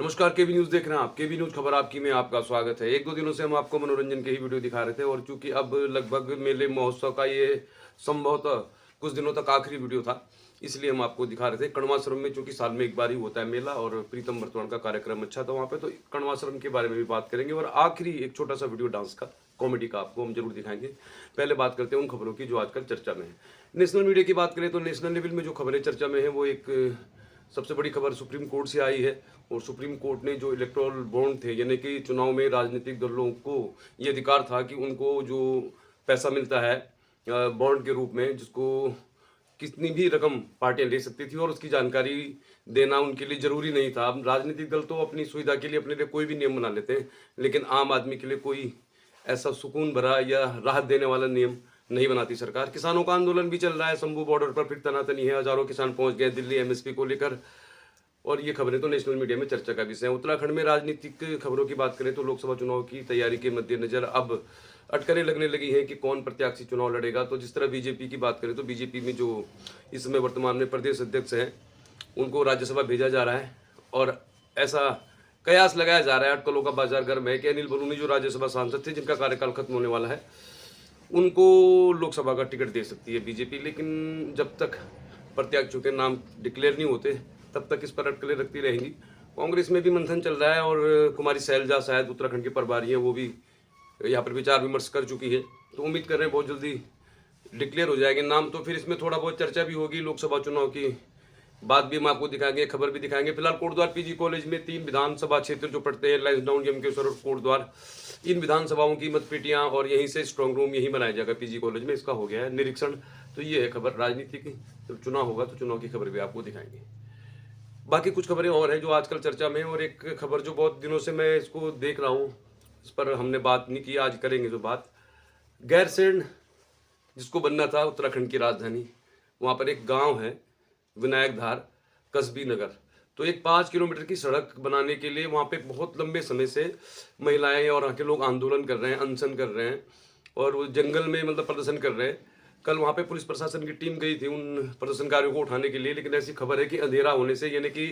नमस्कार, केवी न्यूज़ देख रहे हैं आप। केवी न्यूज़ खबर आपकी में आपका स्वागत है। 1-2 दिनों से हम आपको मनोरंजन के ही वीडियो दिखा रहे थे और चूंकि अब लगभग मेले महोत्सव का ये संभवतः कुछ दिनों तक आखिरी वीडियो था, इसलिए हम आपको दिखा रहे थे। कण्वाश्रम में चूंकि साल में एक बार ही होता है मेला और प्रीतम बर्तमान का कार्यक्रम अच्छा था वहाँ पे, तो कण्वाश्रम के बारे में भी बात करेंगे और आखिरी एक छोटा सा वीडियो डांस का, कॉमेडी का आपको हम जरूर दिखाएंगे। पहले बात करते हैं उन खबरों की जो आजकल चर्चा में है। नेशनल मीडिया की बात करें तो नेशनल लेवल में जो खबरें चर्चा में है वो एक सबसे बड़ी खबर सुप्रीम कोर्ट से आई है और सुप्रीम कोर्ट ने जो इलेक्टोरल बॉन्ड थे, यानी कि चुनाव में राजनीतिक दलों को ये अधिकार था कि उनको जो पैसा मिलता है बॉन्ड के रूप में, जिसको कितनी भी रकम पार्टियां ले सकती थी और उसकी जानकारी देना उनके लिए जरूरी नहीं था। अब राजनीतिक दल तो अपनी सुविधा के लिए अपने लिए कोई भी नियम बना लेते हैं, लेकिन आम आदमी के लिए कोई ऐसा सुकून भरा या राहत देने वाला नियम नहीं बनाती सरकार। किसानों का आंदोलन भी चल रहा है, शंभू बॉर्डर पर फिर तनातनी है, हजारों किसान पहुंच गए दिल्ली एमएसपी को लेकर और ये खबरें तो नेशनल मीडिया में चर्चा का विषय है। उत्तराखंड में राजनीतिक खबरों की बात करें तो लोकसभा चुनाव की तैयारी के मद्देनजर अब अटकलें लगने लगी हैं कि कौन प्रत्याशी चुनाव लड़ेगा। तो जिस तरह बीजेपी की बात करें तो बीजेपी में जो इस समय वर्तमान में प्रदेश अध्यक्ष हैं उनको राज्यसभा भेजा जा रहा है और ऐसा कयास लगाया जा रहा है, अटकलों का बाजार गर्म है कि अनिल बलूनी जो राज्यसभा सांसद थे जिनका कार्यकाल खत्म होने वाला है, उनको लोकसभा का टिकट दे सकती है बीजेपी। लेकिन जब तक प्रत्याशियों के नाम डिक्लेयर नहीं होते तब तक इस पर अटकलें रखती रहेंगी। कांग्रेस में भी मंथन चल रहा है और कुमारी शैलजा शायद उत्तराखंड की प्रभारी हैं, वो भी यहाँ पर विचार विमर्श कर चुकी है, तो उम्मीद कर रहे हैं बहुत जल्दी डिक्लेयर हो जाएंगे नाम। तो फिर इसमें थोड़ा बहुत चर्चा भी होगी लोकसभा चुनाव की, बात भी हम आपको दिखाएंगे, खबर भी दिखाएंगे। फिलहाल कोटद्वार पीजी कॉलेज में 3 विधानसभा क्षेत्र जो पड़ते हैं, लांसडाउन, यमकेश्वर और कोटद्वार, इन विधानसभाओं की मतपेटियां और यहीं से स्ट्रांग रूम यहीं बनाया जाएगा पीजी कॉलेज में, इसका हो गया है निरीक्षण। तो ये है खबर राजनीति की। जब चुनाव होगा तो चुनाव की खबर भी आपको दिखाएंगे। बाकी कुछ खबरें और हैं जो आजकल चर्चा में है और एक खबर जो बहुत दिनों से मैं इसको देख रहा हूँ, इस पर हमने बात नहीं की, आज करेंगे जो बात। गैरसैंण जिसको बनना था उत्तराखंड की राजधानी, वहाँ पर एक गांव है विनायक धार कस्बी नगर। तो एक 5 किलोमीटर की सड़क बनाने के लिए वहाँ पे बहुत लंबे समय से महिलाएं और वहाँ के लोग आंदोलन कर रहे हैं, अनशन कर रहे हैं और वो जंगल में मतलब प्रदर्शन कर रहे हैं। कल वहाँ पे पुलिस प्रशासन की टीम गई थी उन प्रदर्शनकारियों को उठाने के लिए, लेकिन ऐसी खबर है कि अंधेरा होने से, यानी कि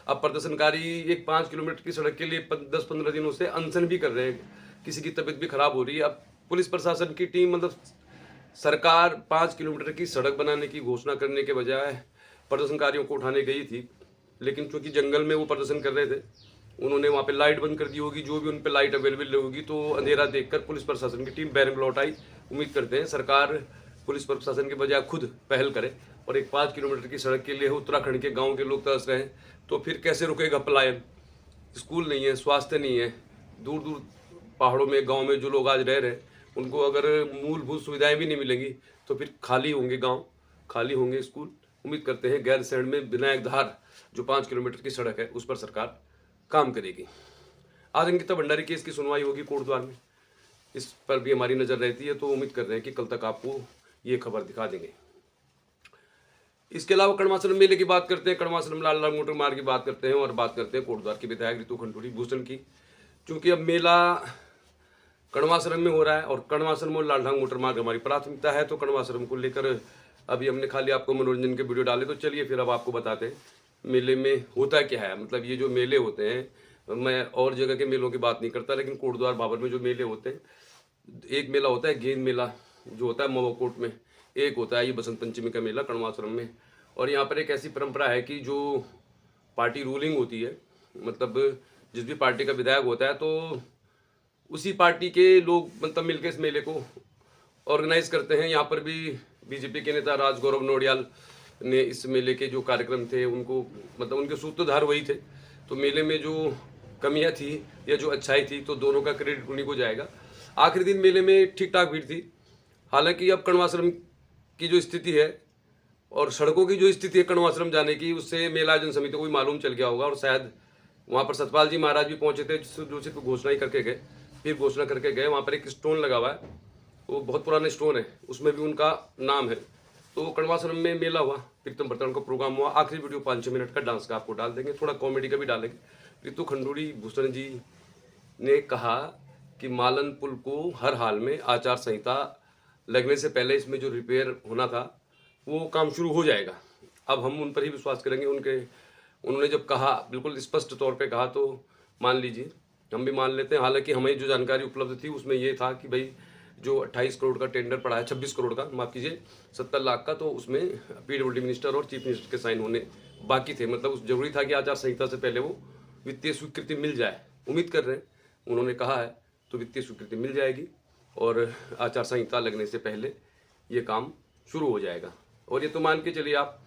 अब प्रदर्शनकारी एक 5 किलोमीटर की सड़क के लिए 10-15 दिनों से अनशन भी कर रहे हैं, किसी की तबीयत भी खराब हो रही है। अब पुलिस प्रशासन की टीम मतलब सरकार 5 किलोमीटर की सड़क बनाने की घोषणा करने के बजाय प्रदर्शनकारियों को उठाने गई थी, लेकिन चूंकि जंगल में वो प्रदर्शन कर रहे थे, उन्होंने वहाँ पे लाइट बंद कर दी होगी, जो भी उन पे लाइट अवेलेबल होगी, तो अंधेरा देखकर पुलिस प्रशासन की टीम बैरंग लौट आई। उम्मीद करते हैं सरकार पुलिस प्रशासन के बजाय खुद पहल करे और एक 5 किलोमीटर की सड़क के लिए उत्तराखंड के गाँव के लोग तरस रहे हैं, तो फिर कैसे रुकेगा पलायन। स्कूल नहीं है, स्वास्थ्य नहीं है, दूर दूर पहाड़ों में गाँव में जो लोग आज रह रहे हैं उनको अगर मूलभूत सुविधाएं भी नहीं मिलेंगी तो फिर खाली होंगे गाँव, खाली होंगे स्कूल। उम्मीद करते हैं गैरसैंण में विनायक धार जो 5 किलोमीटर की सड़क है उस पर सरकार काम करेगी। आज अंकिता भंडारी केस की सुनवाई होगी कोटद्वार में, इस पर भी हमारी नजर रहती है, तो उम्मीद कर रहे हैं कि कल तक आपको ये खबर दिखा देंगे। इसके अलावा कण्वाश्रम मेले की बात करते हैं, कण्वाश्रम लाल लाल मोटर मार्ग की बात करते हैं और बात करते हैं कोटद्वार की विधायक रितु खंडूड़ी भूषण की। क्योंकि अब मेला कण्वाश्रम में हो रहा है और कण्वाश्रम और लालढांग मोटर मार्ग हमारी प्राथमिकता है, तो कण्वाश्रम को लेकर अभी हमने खाली आपको मनोरंजन के वीडियो डाले, तो चलिए फिर अब आपको बताते हैं मेले में होता क्या है। मतलब ये जो मेले होते हैं, मैं और जगह के मेलों की बात नहीं करता, लेकिन कोटद्वार बाबर में जो मेले होते हैं, एक मेला होता है गेंद मेला जो होता है मवाकोट में, एक होता है ये बसंत पंचमी का मेला कण्वाश्रम में। और यहाँ पर एक ऐसी परंपरा है कि जो पार्टी रूलिंग होती है, मतलब जिस भी पार्टी का विधायक होता है, तो उसी पार्टी के लोग मतलब मिलकर इस मेले को ऑर्गेनाइज करते हैं। यहाँ पर भी बीजेपी के नेता राज गौरव नौडियाल ने इस मेले के जो कार्यक्रम थे उनको मतलब उनके सूत्रधार वही थे, तो मेले में जो कमियां थी या जो अच्छाई थी तो दोनों का क्रेडिट उन्हीं को जाएगा। आखिरी दिन मेले में ठीक ठाक भीड़ थी। हालांकि अब कण्वाश्रम की जो स्थिति है और सड़कों की जो स्थिति है कण्वाश्रम जाने की, उससे मेला आयोजन समिति को भी मालूम चल गया होगा और शायद वहाँ पर सतपाल जी महाराज भी पहुंचे थे, जो सिर्फ घोषणा ही करके गए, फिर घोषणा करके गए। वहाँ पर एक स्टोन लगा हुआ है, वो बहुत पुराना स्टोन है, उसमें भी उनका नाम है। तो कण्वाश्रम में मेला हुआ, प्रीतम बर्तमान का प्रोग्राम हुआ। आखिरी वीडियो 5-6 मिनट का डांस का आपको डाल देंगे, थोड़ा कॉमेडी का भी डालेंगे। रितु खंडूड़ी भूषण जी ने कहा कि मालन पुल को हर हाल में आचार संहिता लगने से पहले इसमें जो रिपेयर होना था वो काम शुरू हो जाएगा। अब हम उन पर ही विश्वास करेंगे, उनके उन्होंने जब कहा, बिल्कुल स्पष्ट तौर पे कहा, तो मान लीजिए हम भी मान लेते हैं। हालांकि हमें जो जानकारी उपलब्ध थी उसमें ये था कि भाई जो 28 करोड़ का टेंडर पड़ा है, 26 करोड़ का, माफ़ कीजिए, 70 लाख का, तो उसमें पीडब्ल्यूडी मिनिस्टर और चीफ मिनिस्टर के साइन होने बाकी थे। मतलब उस जरूरी था कि आचार संहिता से पहले वो वित्तीय स्वीकृति मिल जाए। उम्मीद कर रहे हैं, उन्होंने कहा है तो वित्तीय स्वीकृति मिल जाएगी और आचार संहिता लगने से पहले ये काम शुरू हो जाएगा। और ये तो मान के चलिए आप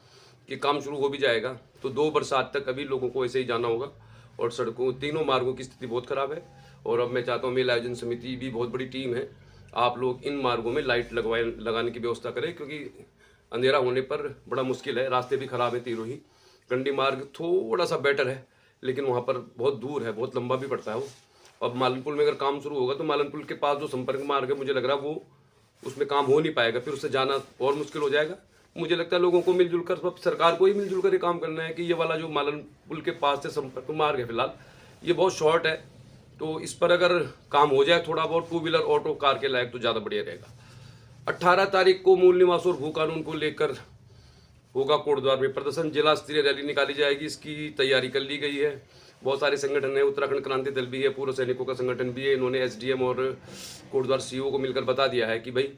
कि काम शुरू हो भी जाएगा तो 2 बरसात तक अभी लोगों को ऐसे ही जाना होगा। और सड़कों, तीनों मार्गों की स्थिति बहुत खराब है। और अब मैं चाहता हूँ, मेला आयोजन समिति भी बहुत बड़ी टीम है, आप लोग इन मार्गों में लाइट लगाने की व्यवस्था करें, क्योंकि अंधेरा होने पर बड़ा मुश्किल है। रास्ते भी खराब है। तिरोही कंडी मार्ग थोड़ा सा बेटर है, लेकिन वहाँ पर बहुत दूर है, बहुत लंबा भी पड़ता है वो। अब मालनपुल में अगर काम शुरू होगा तो मालनपुल के पास जो संपर्क मार्ग है, मुझे लग रहा है वो उसमें काम हो नहीं पाएगा, फिर उससे जाना और मुश्किल हो जाएगा। मुझे लगता है लोगों को मिलजुल कर, सब सरकार को ही मिलजुल कर ये काम करना है कि ये वाला जो मालनपुल के पास से संपर्क मार्ग है, फिलहाल ये बहुत शॉर्ट है, तो इस पर अगर काम हो जाए थोड़ा बहुत, 2 व्हीलर ऑटो कार के लायक, तो ज़्यादा बढ़िया रहेगा। 18 तारीख को मूल निवास और भू कानून को लेकर होगा कोटद्वार में प्रदर्शन। जिला स्तरीय रैली निकाली जाएगी, इसकी तैयारी कर ली गई है। बहुत सारे संगठन है, उत्तराखंड क्रांति दल भी है, पूर्व सैनिकों का संगठन भी है। इन्होंने एसडीएम और कोटद्वार सीईओ को मिलकर बता दिया है कि भाई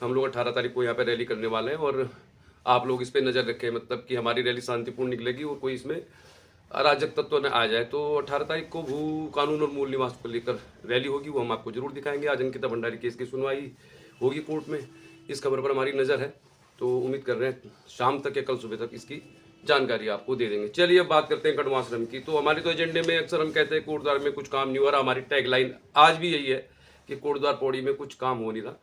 हम लोग 18 तारीख को यहाँ पर रैली करने वाले हैं और आप लोग इस पर नज़र रखें, मतलब कि हमारी रैली शांतिपूर्ण निकलेगी और कोई इसमें अराजक तत्व न आ जाए। तो 18 तारीख को भू कानून और मूल निवास को लेकर रैली होगी, वो हम आपको जरूर दिखाएंगे। आज अंकिता भंडारी केस की सुनवाई होगी कोर्ट में, इस खबर पर हमारी नज़र है, तो उम्मीद कर रहे हैं शाम तक या कल सुबह तक इसकी जानकारी आपको दे देंगे। चलिए अब बात करते हैं कड़वा आश्रम की। तो हमारे तो एजेंडे में अक्सर हम कहते हैं कोटद्वार में कुछ काम नहीं हो रहा। हमारी टैगलाइन आज भी यही है कि कोटद्वार पौड़ी में कुछ काम हो नहीं रहा,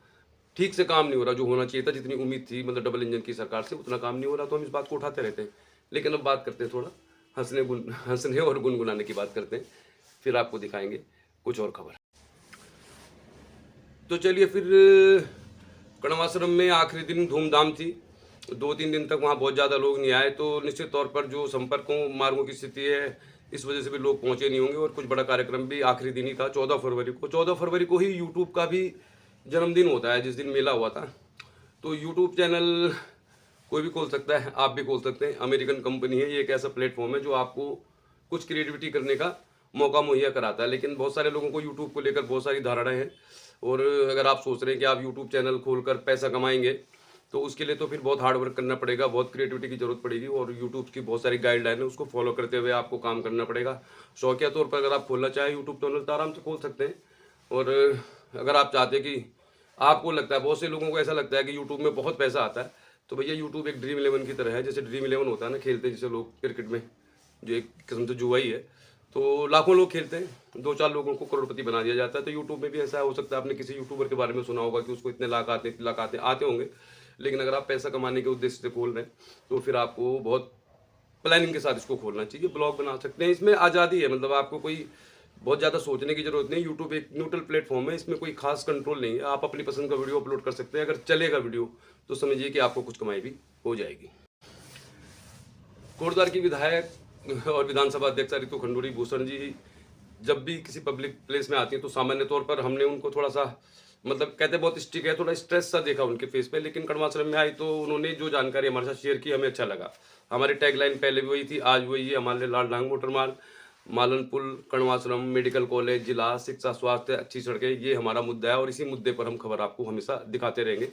ठीक से काम नहीं हो रहा, जो होना चाहिए था, जितनी उम्मीद थी, मतलब डबल इंजन की सरकार से, उतना काम नहीं हो रहा। तो हम इस बात को उठाते रहते हैं। लेकिन अब बात करते हैं थोड़ा हंसने और गुनगुनाने की बात करते हैं, फिर आपको दिखाएंगे कुछ और खबर। तो चलिए फिर, कड़वाश्रम में आखिरी दिन धूमधाम थी, 2-3 दिन तक वहाँ बहुत ज़्यादा लोग नहीं आए। तो निश्चित तौर पर जो संपर्कों मार्गों की स्थिति है, इस वजह से भी लोग पहुँचे नहीं होंगे। और कुछ बड़ा कार्यक्रम भी आखिरी दिन ही था, 14 फरवरी को। 14 फरवरी को ही यूट्यूब का भी जन्मदिन होता है, जिस दिन मेला हुआ था। तो यूट्यूब चैनल कोई भी खोल सकता है, आप भी खोल सकते हैं। अमेरिकन कंपनी है, ये एक ऐसा प्लेटफॉर्म है जो आपको कुछ क्रिएटिविटी करने का मौका मुहैया कराता है। लेकिन बहुत सारे लोगों को यूट्यूब को लेकर बहुत सारी धारणाएं हैं। और अगर आप सोच रहे हैं कि आप यूट्यूब चैनल खोलकर पैसा कमाएंगे, तो उसके लिए तो फिर बहुत हार्ड वर्क करना पड़ेगा, बहुत क्रिएटिविटी की जरूरत पड़ेगी। और यूट्यूब की बहुत सारी गाइडलाइन है, उसको फॉलो करते हुए आपको काम करना पड़ेगा। शौकिया तौर पर अगर आप खोलना चाहें यूट्यूब चैनल तो आराम से खोल सकते हैं। और अगर आप चाहते हैं कि, आपको लगता है, बहुत से लोगों को ऐसा लगता है कि यूट्यूब में बहुत पैसा आता है, तो भैया यूट्यूब एक ड्रीम 11 की तरह है। जैसे ड्रीम 11 होता है ना, खेलते हैं जैसे लोग क्रिकेट में, जो एक किस्म से जुआ ही है, तो लाखों लोग खेलते हैं, 2-4 लोगों को करोड़पति बना दिया जाता है। तो यूट्यूब में भी ऐसा हो सकता है। आपने किसी यूट्यूबर के बारे में सुना होगा कि उसको इतने लाख आते होंगे। लेकिन अगर आप पैसा कमाने के उद्देश्य से खोल रहे हैं, तो फिर आपको बहुत प्लानिंग के साथ इसको खोलना चाहिए। ब्लॉग बना सकते हैं, इसमें आज़ादी है, मतलब आपको कोई बहुत ज़्यादा सोचने की जरूरत नहीं। यूट्यूब एक न्यूट्रल प्लेटफॉर्म है, इसमें कोई खास कंट्रोल नहीं है। आप अपनी पसंद का वीडियो अपलोड कर सकते हैं। अगर चलेगा वीडियो तो समझिए कि आपको कुछ कमाई भी हो जाएगी। कोटद्वार की विधायक और विधानसभा अध्यक्ष रितु खंडूरी भूषण जी जब भी किसी पब्लिक प्लेस में आती हैं, तो सामान्य तौर पर हमने उनको थोड़ा सा, मतलब कहते बहुत स्ट्रिक्ट है, थोड़ा स्ट्रेस सा देखा उनके फेस पे। लेकिन कड़वाश्रम में आई तो उन्होंने जो जानकारी हमारे साथ शेयर की, हमें अच्छा लगा। हमारी टैगलाइन पहले भी वही थी, आज वही है। हमारे लिए लाल डांग मोटर मार्ग, मालनपुल, कड़वाश्रम, मेडिकल कॉलेज, जिला, शिक्षा, स्वास्थ्य, अच्छी सड़कें, ये हमारा मुद्दा है। और इसी मुद्दे पर हम खबर आपको हमेशा दिखाते रहेंगे।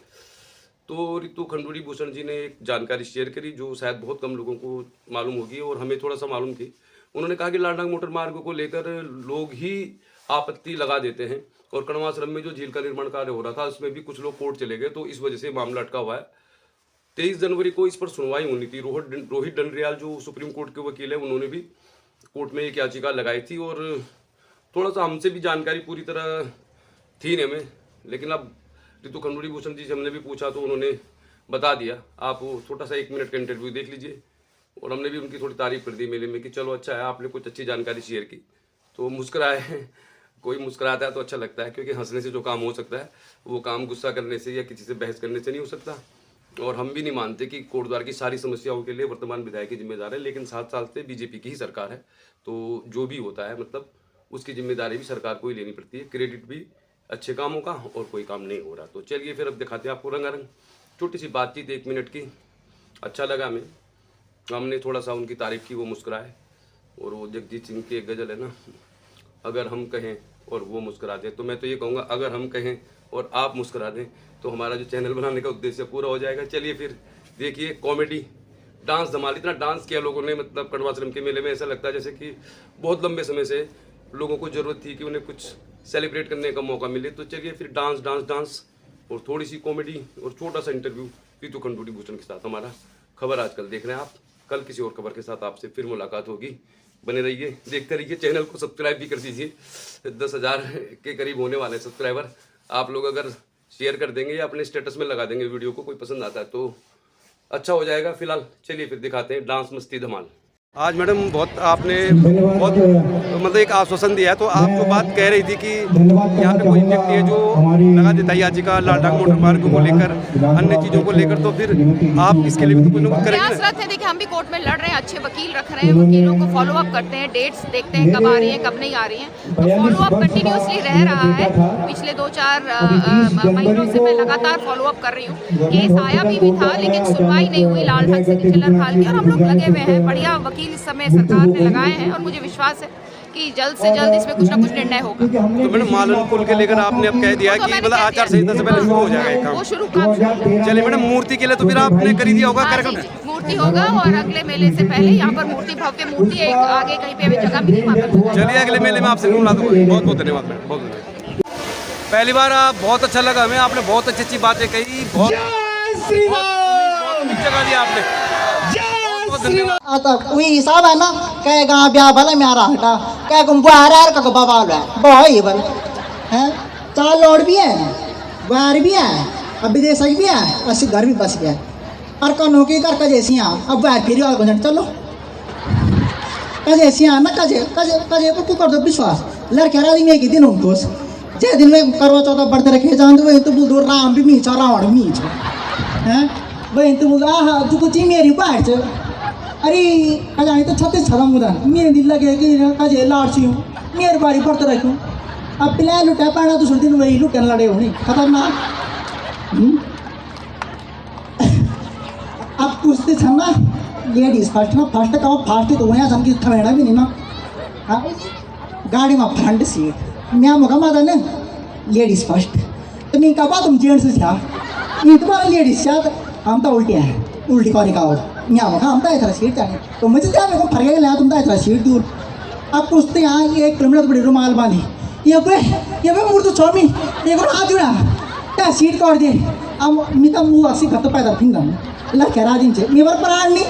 तो रितु खंडूरी भूषण जी ने एक जानकारी शेयर करी जो शायद बहुत कम लोगों को मालूम होगी, और हमें थोड़ा सा मालूम थी। उन्होंने कहा कि लाल डांग मोटर मार्ग को लेकर लोग ही आपत्ति लगा देते हैं, और कड़वाश्रम में जो झील का निर्माण कार्य हो रहा था उसमें भी कुछ लोग कोर्ट चले गए, तो इस वजह से मामला अटका हुआ है। 23 जनवरी को इस पर सुनवाई होनी थी। रोहित डंडरियाल जो सुप्रीम कोर्ट के वकील है, उन्होंने भी कोर्ट में एक याचिका लगाई थी। और थोड़ा सा हमसे भी जानकारी पूरी तरह थी नहीं हमें, लेकिन अब रितु खंडूरी भूषण जी से हमने भी पूछा तो उन्होंने बता दिया। आप वो छोटा सा 1 मिनट का इंटरव्यू देख लीजिए। और हमने भी उनकी थोड़ी तारीफ कर दी मेले में कि चलो अच्छा है, आपने कुछ अच्छी जानकारी शेयर की। तो मुस्कुराए कोई मुस्कुराता है तो अच्छा लगता है, क्योंकि हंसने से जो काम हो सकता है वो काम गुस्सा करने से या किसी से बहस करने से नहीं हो सकता। और हम भी नहीं मानते कि कोटद्वार की सारी समस्याओं के लिए वर्तमान विधायक ही जिम्मेदार है, लेकिन 7 साल से बीजेपी की ही सरकार है, तो जो भी होता है मतलब उसकी जिम्मेदारी भी सरकार को ही लेनी पड़ती है। क्रेडिट भी अच्छे कामों का, और कोई काम नहीं हो रहा। तो चलिए फिर अब दिखाते हैं आपको रंगारंग। छोटी सी बातचीत 1 मिनट की, अच्छा लगा हमें, हमने थोड़ा सा उनकी तारीफ की, वो मुस्कुराए। और वो जगजीत सिंह की एक गज़ल है ना, अगर हम कहें और वो मुस्कुरा दें। तो मैं तो ये कहूँगा अगर हम कहें और आप मुस्कुरा दें तो हमारा जो चैनल बनाने का उद्देश्य पूरा हो जाएगा। चलिए फिर देखिए कॉमेडी, डांस धमाल, इतना डांस किया लोगों ने, मतलब कड़वा सलम के मेले में ऐसा लगता है जैसे कि बहुत लंबे समय से लोगों को ज़रूरत थी कि उन्हें कुछ सेलिब्रेट करने का मौका मिले। तो चलिए फिर डांस डांस डांस और थोड़ी सी कॉमेडी और छोटा सा इंटरव्यू पीतू खंडूड़ी भूषण के साथ। हमारा खबर आजकल देख रहे हैं आप, कल किसी और खबर के साथ आपसे फिर मुलाकात होगी। बने रहिए, देखते रहिए, चैनल को सब्सक्राइब भी कर दीजिए। 10,000 के करीब होने वाले सब्सक्राइबर। आप लोग अगर शेयर कर देंगे या अपने स्टेटस में लगा देंगे वीडियो को, कोई पसंद आता है तो अच्छा हो जाएगा। फिलहाल चलिए फिर दिखाते हैं डांस मस्ती धमाल। आज मैडम बहुत आपने बहुत मतलब एक आश्वासन दिया है, तो आप जो बात कह रही थी कि यहाँ पे कोई व्यक्ति है जो लगा देता है याचिका लालडांग मोटर मार्ग को लेकर, अन्य चीज़ों को लेकर, तो फिर आप इसके लिए भी तो कुछ ना कुछ करेंगे। प्रयासरत है, देखिए हम भी कोर्ट में लड़ रहे हैं, अच्छे वकील रख रहे हैं, वकीलों को फॉलो अप करते हैं, डेट्स देखते हैं कब आ रही है कब नहीं आ रही है। तो फॉलो अप कंटिन्यूसली रह रहा है। पिछले 2-4 महीनों से मैं लगातार फॉलो अप कर रही हूँ। केस आया भी था लेकिन सुनवाई नहीं हुई लालबाग से चिल्लर खाल की, और हम लोग लगे हुए हैं। बढ़िया वकील इस समय सरकार ने लगाए हैं और मुझे विश्वास है कि जल्द से जल्द इसमें कुछ ना कुछ निर्णय होगा। तो मैडम मालन पुल के लेकर आपने अब कह दिया कि मतलब आचार संहिता से पहले शुरू हो जाएगा काम। वो शुरू काम। चलिए मैडम, मूर्ति के लिए तो फिर आपने कर ही दिया होगा कार्यक्रम। मूर्ति होगा और अगले मेले से पहले यहाँ पर मूर्ति, भव्य मूर्ति एक आगे कहीं पे अभी जगह मिली वहाँ पर। चलिए अगले मेले में आपसे मुलाकात होगी। बहुत बहुत धन्यवाद मैडम, बहुत धन्यवाद। पहली बार आप बहुत अच्छा लगा हमें, आपने बहुत अच्छी अच्छी बातें कही, बहुत जगह दिया आपने। आता कोई हिसाब है ना, कह गाँव ब्याह भला म्यारा हटा, कह गुम बुआर का बाबा है बहुत बल है। 4 लोड भी है, बुआर भी है, अब विदेश भी है, अस्सी घर भी बस गया। और कौन की कर कजेसियाँ अब बुआर फिर गुजर चलो कजेसियाँ ना कजे कजे कजे को कर दो विश्वास। लड़के राधी में एक दिन उनको जे दिन में करवा चौथा बढ़ते रखे जान वही तो बोल दो राम भी मीच रावण मीच है वही तो बोल आहा तू कुछ मेरी बात अरे कजाई तो 36 छदम उधर मेरे दिल लगे कि कजे लाड़सी हूँ मेरे बारी पड़ते रखूँ। अब पिला लुटा पाना तो दिन वही लुटन लड़े होनी खतरनाक। अब पूछते छन ना लेडीज फर्स्ट ना, फर्स्ट का फास्ट तो वहाँ जम की थमेड़ा भी नहीं ना। हाँ गाड़ी में फ्रंट सीट मैं मुका माता ने लेडीज फर्स्ट तो मैं कहा तुम जेंट्स से ये तुम्हारा लेडीज से हम तो उल्टी है उल्टी कौन का यहाँ मुका हम तो इतना सीट जाने तो मुझे क्या मेरे को फर्क लिया तुम तो इतना सीट दूर। अब पूछते यहाँ ये क्रिमिनल बड़ी रुमाल बांधी ये पे मुर्दू छोमी एक और हाथ जुड़ा क्या सीट काट दे। अब मिता मुँह असी खत पैदा फिंगा लड़के राजिन से मेरे प्राण नहीं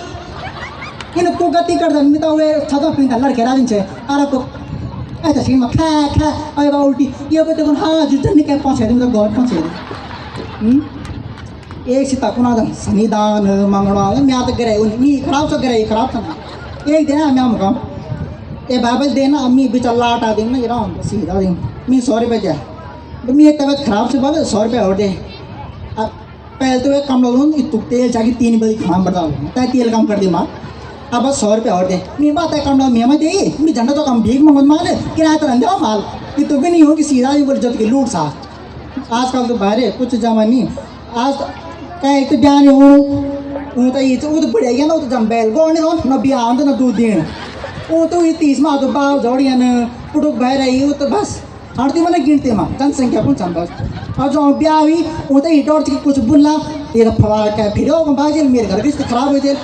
इन को गति कर दे मिता वे छता फिंगा लड़के राजिन से अरे को ऐसा सीट में खा खा अरे बा उल्टी ये पे देखो हाँ जुटन नहीं क्या पहुँचे तुम तो गौर पहुँचे एक सीता कुना दा संविधान मंगलवार मैं तो गिरे उन्हें खराब से गिरे खराब था एक दिन मैं मुका ये बाइबल देना अम्मी भी चल लाटा देना ये राम सीधा दिन मैं 100 रुपये दिया मैं एक तबीयत खराब से बोले 100 रुपये और दे। पहले तो एक कम लोग इतु तेल चाहिए 3 बजे खाना पड़ता तय तेल कम कर दी माँ अब बस 100 रुपये और दे मैं बात है कम लोग मैं दे मैं झंडा तो कम भीख मंगो माले किराया तो रंधा माल ये तो भी नहीं हो कि सीधा ही बोले जब की लूट सा आजकल तो बाहर कुछ जमा नहीं आज कहीं तो जाने हूँ तो ये तो बढ़िया गया ना तो जम बैल गो नहीं ना बिहार ना 2 दिन वो तो ये 30 माह तो बाव जोड़िया न पुटुक बह रही वो तो बस हड़ती मैंने गिनते माँ जनसंख्या कौन सन बस और जो ब्याह हुई वो तो ईट और कुछ बुला ये तो फवार क्या फिर बाजे मेरे घर किस्त खराब हो जाए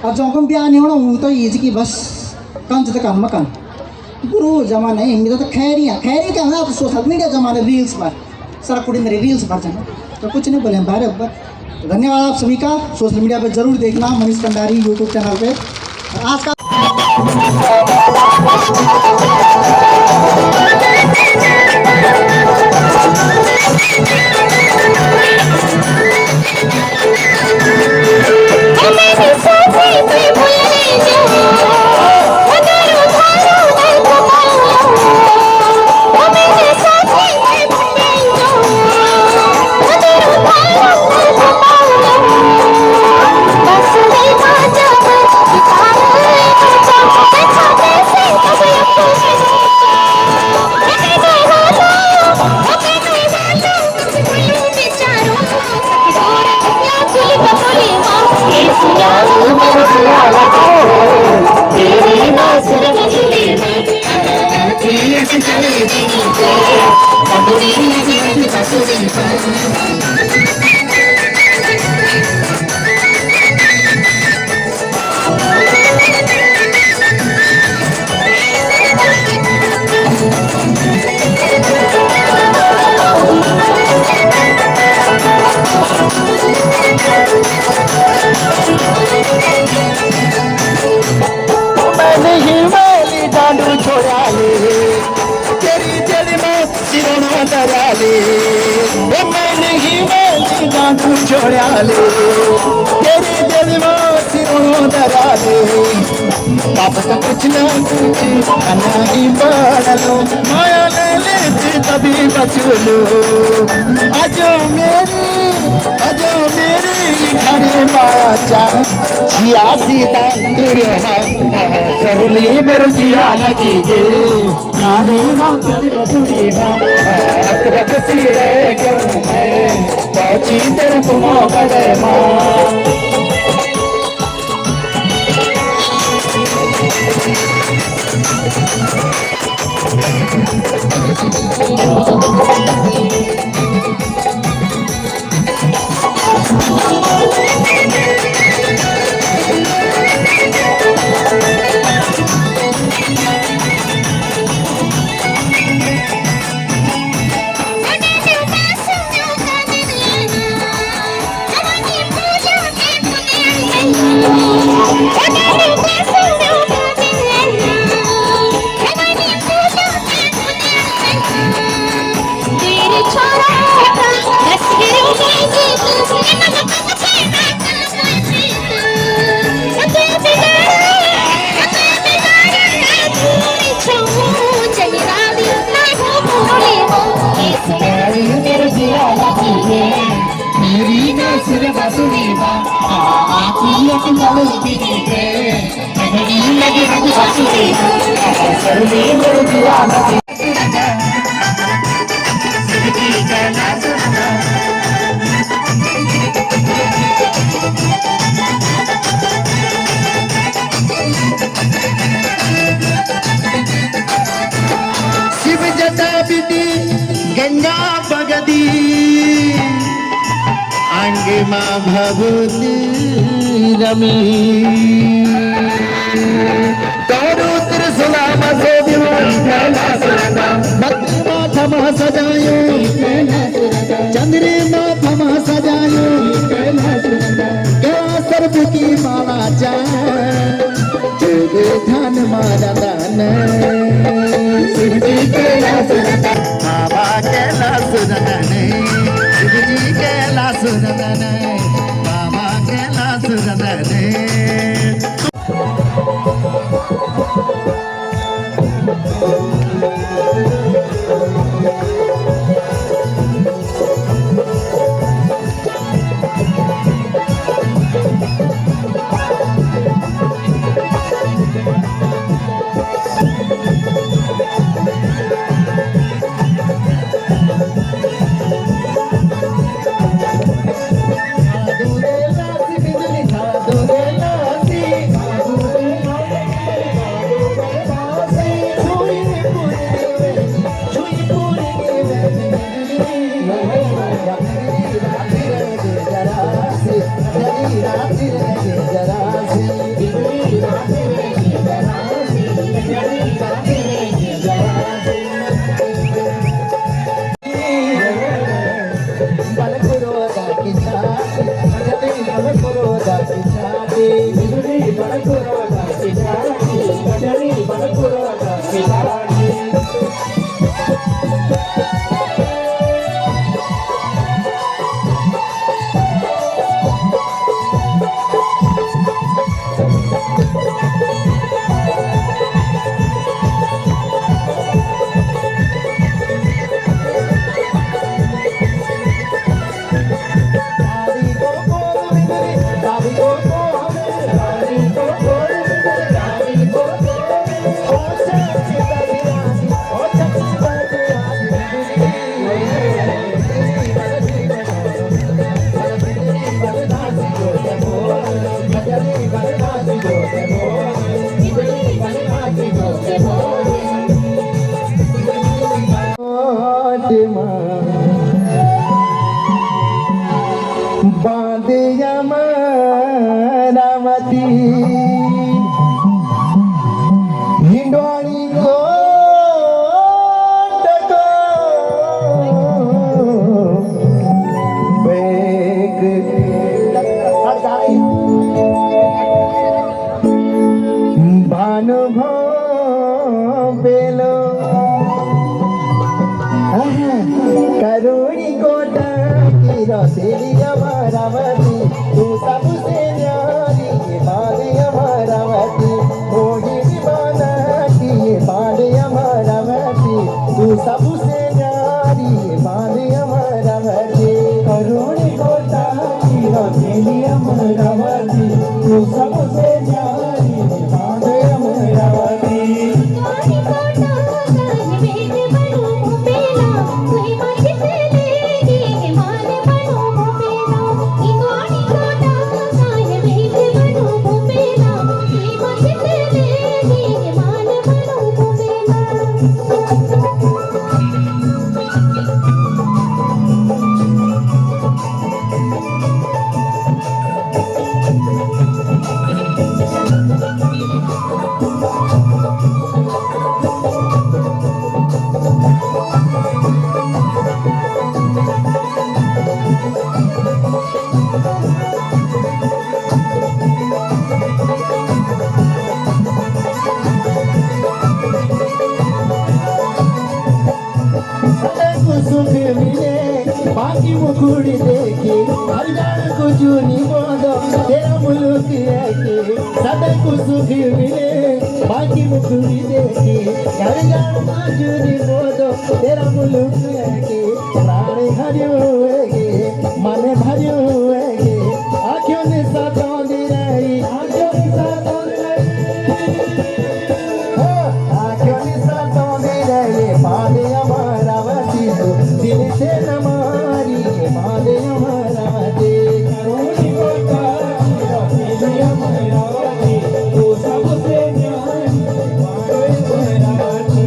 और जो कम ब्याह नहीं होना वो तो ईज की बस कंच तक मकान गुरु जमाना है मेरा तो खैरियाँ क्या है आप सोशल मीडिया जमाने रील्स पर सारा कुड़ी मेरे रील्स पर जाना तो कुछ नहीं बोले बाहर ऊपर। धन्यवाद आप सभी का। सोशल मीडिया पर जरूर देखना मनीष कंडारी यूट्यूब चैनल पे। आज का तेरी नजर मैंने हिमालय डांडू छोड़ा ले तेरी दिल में सिरोना दरा ले मैंने हिमालय डांडू छोड़ा ले तेरी दिल में सिरोना दरा ले वापस कुछ ना कुछ खाना ही बढ़ लो माया ले ले तभी बच लो आजो मेरी घरे बाजा जिया सीता तेरे सरुली मेरे जिया लगी गे नानी मां तेरी बसुरी मां अकरक सीरे क्यों है पहुंची तेरे तुमो करे मां शिव जटा बिटी गंगा भगदी अंगे माँ भगवती रमी तोरू त्रिशूला मसे भक्ति माथा मह सजायो चंद्रे माथा मह सजायो गया सर्प की माला जा ध्यान मारा दान शिव जी कैलाश बाबा कैलाश रतने शिव जी कैलाश रतने बाबा कैलाश रतने हिंडवाणी कोट को बेग भानुभव बेलो करुणी कोटा की रसीली अमरावती तू सबसे न्यारी ये बाले अमरावती होगी दीवाना की ये बाले अमरावती तू सबसे न्यारी ये बाले अमरावती करुणी कोटा की रसीली अमरावती तू सबसे न्यारी ये बाले अमरावती सुख मिले बाकी मुकुड़ी देखी हर जान को चूनी बोलो तेरा मुल्क है कि सदा को सुख मिले बाकी मुकुड़ी देखी हर जान को चूनी बोलो तेरा मुल्क है कि प्राण हरे हुए मन भरे हुए आँखों ने सतांदी रही आँखों ने सतांदी रही पाले अमरावती दिल से नमारी पाले अमरावती करुणी कोटा रसीली अमरावती तू सबसे न्यारी पाले अमरावती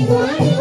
Bye.